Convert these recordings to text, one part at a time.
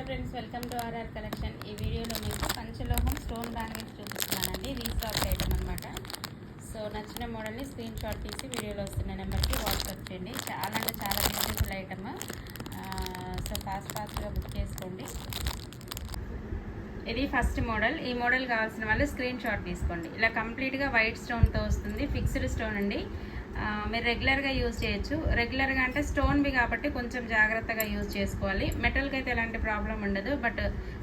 Friends, welcome to RR collection. ఈ వీడియోలో మీకు పంచలోహం స్టోన్ బ్యాంగిల్స్ చూపిస్తున్నానండి. రీస్టాక్ ఐటమ్ అనమాట. సో నచ్చిన మోడల్ని స్క్రీన్ షాట్ తీసి వీడియోలో వస్తున్న నెంబర్కి వాట్సాప్ చేయండి. చాలా అంటే చాలా బ్యూటిఫుల్ ఐటమ్. సో ఫాస్ట్గా బుక్ చేసుకోండి. ఇది ఫస్ట్ మోడల్. ఈ మోడల్ కావాల్సిన వాళ్ళు స్క్రీన్ షాట్ తీసుకోండి. ఇలా కంప్లీట్గా వైట్ స్టోన్తో వస్తుంది. ఫిక్స్డ్ స్టోన్ అండి. మీరు రెగ్యులర్గా యూజ్ చేయొచ్చు. రెగ్యులర్గా అంటే స్టోన్వి కాబట్టి కొంచెం జాగ్రత్తగా యూజ్ చేసుకోవాలి. మెటల్కి అయితే ఎలాంటి ప్రాబ్లం ఉండదు, బట్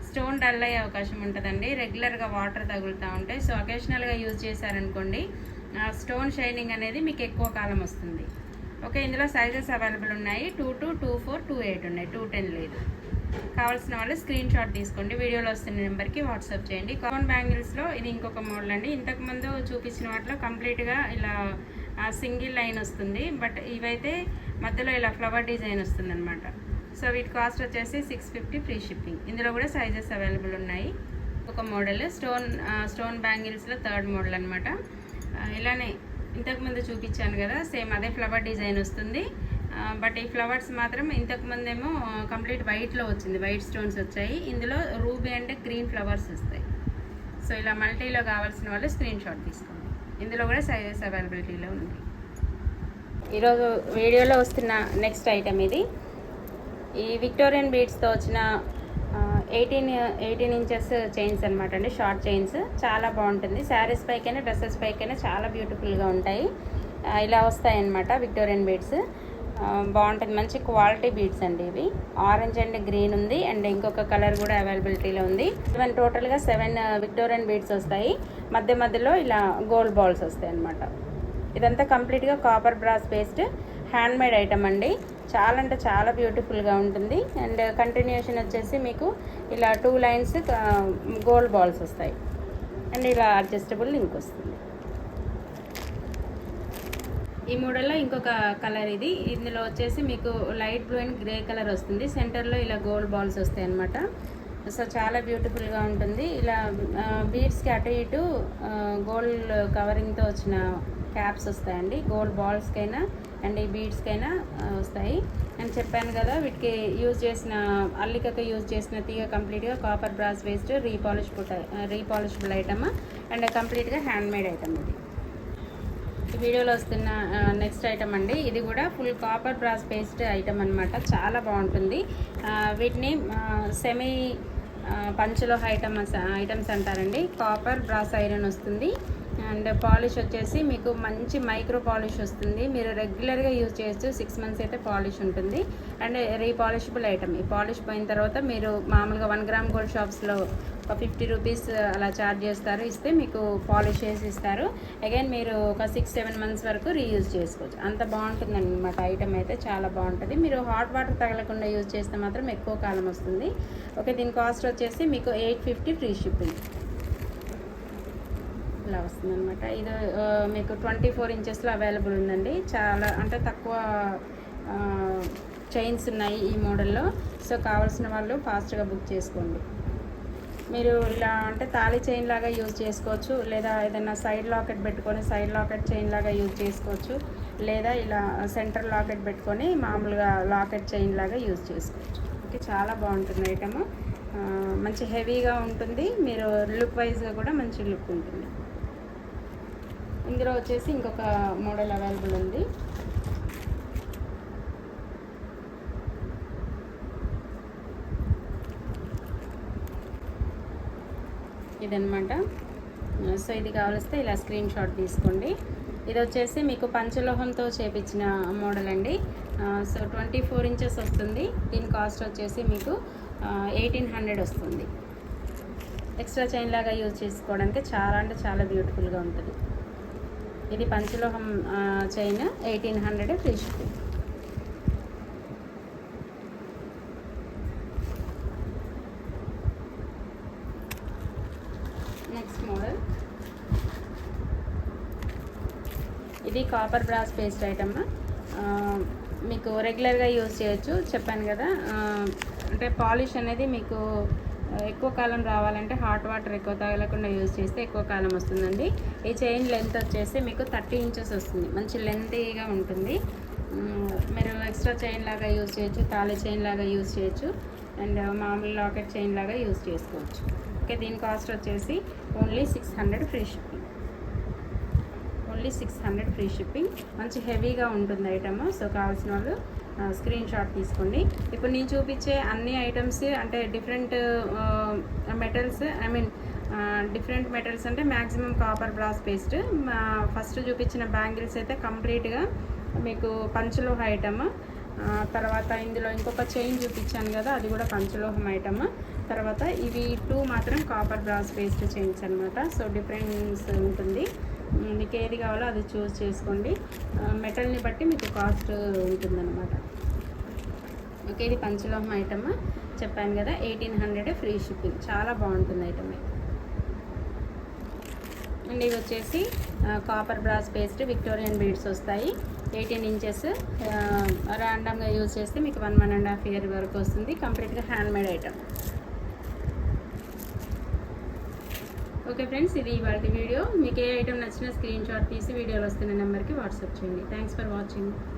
స్టోన్ డల్ అయ్యే అవకాశం ఉంటుందండి. రెగ్యులర్గా వాటర్ తగులుతూ ఉంటాయి. సో అకేషనల్గా యూజ్ చేశారనుకోండి, స్టోన్ షైనింగ్ అనేది మీకు ఎక్కువ కాలం వస్తుంది. ఓకే, ఇందులో సైజెస్ అవైలబుల్ ఉన్నాయి. 22, 24, 28 ఉన్నాయి. 210 లేదు. కావాల్సిన వాళ్ళు స్క్రీన్ షాట్ తీసుకోండి. వీడియోలో వస్తున్న నెంబర్కి వాట్సాప్ చేయండి. కామన్ బ్యాంగిల్స్లో ఇది ఇంకొక మోడల్ అండి. ఇంతకుముందు చూపించిన వాటిలో కంప్లీట్గా ఇలా సింగిల్ లైన్ వస్తుంది, బట్ ఇవైతే మధ్యలో ఇలా ఫ్లవర్ డిజైన్ వస్తుంది అనమాట. సో వీటి కాస్ట్ వచ్చేసి 650 ఫ్రీ షిప్పింగ్. ఇందులో కూడా సైజెస్ అవైలబుల్ ఉన్నాయి. ఒక మోడల్ స్టోన్ బ్యాంగిల్స్లో థర్డ్ మోడల్ అనమాట. ఇలానే ఇంతకుముందు చూపించాను కదా, సేమ్ అదే ఫ్లవర్ డిజైన్ వస్తుంది. బట్ ఈ ఫ్లవర్స్ మాత్రం ఇంతకుముందేమో కంప్లీట్ వైట్లో వచ్చింది, వైట్ స్టోన్స్ వచ్చాయి. ఇందులో రూబీ అంటే గ్రీన్ ఫ్లవర్స్ వస్తాయి. సో ఇలా మల్టీలో కావాల్సిన వాళ్ళు స్క్రీన్ షాట్ తీసుకోండి. ఇందులో కూడా సైజెస్ అవైలబిలిటీలో ఉంది. ఈరోజు వీడియోలో వస్తున్న నెక్స్ట్ ఐటమ్ ఇది. ఈ విక్టోరియన్ బీడ్స్తో వచ్చిన 18 ఇంచెస్ చైన్స్ అనమాట అండి. షార్ట్ చైన్స్ చాలా బాగుంటుంది. శారీస్ పైకైనా డ్రెస్సెస్ పైకైనా చాలా బ్యూటిఫుల్గా ఉంటాయి. ఇలా వస్తాయి అన్నమాట విక్టోరియన్ బీడ్స్. బాగుంటుంది, మంచి క్వాలిటీ బీడ్స్ అండి ఇవి. ఆరెంజ్ అండ్ గ్రీన్ ఉంది, అండ్ ఇంకొక కలర్ కూడా అవైలబిలిటీలో ఉంది. ఈవెన్ టోటల్గా 7 విక్టోరియన్ బీడ్స్ వస్తాయి. మధ్యలో ఇలా గోల్డ్ బాల్స్ వస్తాయి అన్నమాట. ఇదంతా కంప్లీట్గా copper brass paste handmade item అండి. చాలా అంటే చాలా బ్యూటిఫుల్గా ఉంటుంది. అండ్ కంటిన్యూషన్ వచ్చేసి మీకు ఇలా 2 లైన్స్ గోల్డ్ బాల్స్ వస్తాయి, అండ్ ఇలా అడ్జస్టబుల్ లింక్ వస్తుంది. ఈ మోడల్లో ఇంకొక కలర్ ఇది. ఇందులో వచ్చేసి మీకు light blue and grey colour వస్తుంది. సెంటర్లో ఇలా గోల్డ్ బాల్స్ వస్తాయి అన్నమాట. సో చాలా బ్యూటిఫుల్గా ఉంటుంది. ఇలా బీడ్స్కి అటు ఇటు గోల్డ్ కవరింగ్తో వచ్చిన క్యాప్స్ వస్తాయండి. గోల్డ్ బాల్స్కైనా అండ్ ఈ బీడ్స్కైనా వస్తాయి. అని చెప్పాను కదా, వీటికి యూజ్ చేసిన అల్లికకు యూజ్ చేసిన తీగ కంప్లీట్గా copper brass waste repolishable item, and కంప్లీట్గా హ్యాండ్మేడ్ ఐటమ్ ఇది. ఈ వీడియోలో వస్తున్న నెక్స్ట్ ఐటమ్ అండి. ఇది కూడా full copper brass paste item అనమాట. చాలా బాగుంటుంది. వీటిని సెమీ పంచలోహ ఐటమ్స్ అంటారండి. కాపర్ బ్రాస్ ఐరన్ వస్తుంది, అండ్ పాలిష్ వచ్చేసి మీకు మంచి మైక్రో పాలిష్ వస్తుంది. మీరు రెగ్యులర్గా యూజ్ చేయొచ్చు. 6 మంత్స్ అయితే పాలిష్ ఉంటుంది. And repolishable item. ఈ పాలిష్ పోయిన తర్వాత మీరు మామూలుగా 1 గ్రామ్ గోల్డ్ షాప్స్లో ఒక 50 రూపీస్ అలా ఛార్జ్ చేస్తారు, ఇస్తే మీకు పాలిష్ చేసి ఇస్తారు. అగైన్ మీరు ఒక 6-7 మంత్స్ వరకు రీయూజ్ చేసుకోవచ్చు. అంత బాగుంటుంది అనమాట. ఐటమ్ అయితే చాలా బాగుంటుంది. మీరు హాట్ వాటర్ తగలకుండా యూజ్ చేస్తే మాత్రం ఎక్కువ కాలం వస్తుంది. ఓకే, దీని కాస్ట్ వచ్చేసి మీకు 850 ఫ్రీ షిప్పింగ్ ఇలా వస్తుంది అనమాట. ఇది మీకు 24 ఇంచెస్లో అవైలబుల్ ఉందండి. చాలా అంటే తక్కువ చైన్స్ ఉన్నాయి ఈ మోడల్లో. సో కావాల్సిన వాళ్ళు ఫాస్ట్గా బుక్ చేసుకోండి. మీరు ఇలా అంటే తాళి చైన్ లాగా యూజ్ చేసుకోవచ్చు, లేదా ఏదైనా సైడ్ లాకెట్ పెట్టుకొని సైడ్ లాకెట్ చైన్ లాగా యూజ్ చేసుకోవచ్చు, లేదా ఇలా సెంటర్ లాకెట్ పెట్టుకొని మామూలుగా లాకెట్ చైన్ లాగా యూజ్ చేసుకోవచ్చు. ఓకే, చాలా బాగుంటుంది ఐటమ్. మంచి హెవీగా ఉంటుంది. మీరు లుక్ వైజ్గా కూడా మంచి లుక్ ఉంటుంది. ఇందులో వచ్చేసి ఇంకొక మోడల్ అవైలబుల్ ఉంది. ఇదనమాట. సో ఇది కావలిస్తే ఇలా స్క్రీన్ షాట్ తీసుకోండి. ఇది వచ్చేసి మీకు పంచలోహంతో చేపించిన మోడల్ అండి. సో 24 ఇంచెస్ వస్తుంది. దీని కాస్ట్ వచ్చేసి మీకు 1800 వస్తుంది. ఎక్స్ట్రా చైన్ లాగా యూజ్ చేసుకోవడానికి చాలా అంటే చాలా బ్యూటిఫుల్గా ఉంటుంది. ఇది పంచలోహం chain 1800 free shipping. Next model ఇది కాపర్ బ్రాస్ పేస్ట్ ఐటమ్. మీకు రెగ్యులర్గా యూజ్ చేయొచ్చు. చెప్పాను కదా, అంటే పాలిష్ అనేది మీకు ఎక్కువ కాలం రావాలంటే హాట్ వాటర్ ఎక్కువ తగలకుండా యూజ్ చేస్తే ఎక్కువ కాలం వస్తుందండి. ఈ చైన్ లెంత్ వచ్చేసి మీకు 30 ఇంచెస్ వస్తుంది. మంచి లెంతీగా ఉంటుంది. మీరు ఎక్స్ట్రా చైన్ లాగా యూజ్ చేయొచ్చు, తాళి చైన్ లాగా యూజ్ చేయొచ్చు. అండ్ మామూలు లాకెట్ చైన్ లాగా యూజ్ చేసుకోవచ్చు. ఓకే, దీని కాస్ట్ వచ్చేసి only 600 free shipping. Only 600 free shipping. మంచి హెవీగా ఉంటుంది ఐటమ్. సో కావాల్సిన వాళ్ళు స్క్రీన్ షాట్ తీసుకోండి. ఇప్పుడు నేను చూపించే అన్ని ఐటమ్స్ అంటే different metals, I mean different metals అంటే maximum copper brass paste. First చూపించిన బ్యాంగిల్స్ అయితే కంప్లీట్గా మీకు పంచలోహ ఐటమ్. తర్వాత ఇందులో ఇంకొక చైన్ చూపించాను కదా, అది కూడా పంచలోహం ఐటమ్. తర్వాత ఇవి 2 మాత్రం కాపర్ బ్రాస్ పేస్ట్ చైన్స్ అనమాట. సో డిఫరెన్స్ ఉంటుంది. మీకు ఏది కావాలో అది చూస్ చేసుకోండి. మెటల్ని బట్టి మీకు కాస్ట్ ఉంటుందన్నమాట. ఓకే, ఇది పంచలోహం ఐటమ్ చెప్పాను కదా, 1800 ఫ్రీ షిప్పింగ్. చాలా బాగుంటుంది ఐటమ్. అండ్ ఇవి వచ్చేసి copper brass paste Victorian beads వస్తాయి. 18 ఇంచెస్. ర్యాండమ్గా యూజ్ చేస్తే మీకు 1.5 ఇయర్ వరకు వస్తుంది. కంప్లీట్గా హ్యాండ్మేడ్ ఐటమ్. ఓకే ఫ్రెండ్స్, ఇది ఇవాళ వీడియో. మీకు ఏ ఐటమ్ నచ్చినా స్క్రీన్ షాట్ తీసి వీడియోలో వస్తున్న నెంబర్కి వాట్సాప్ చేయండి. Thanks for watching.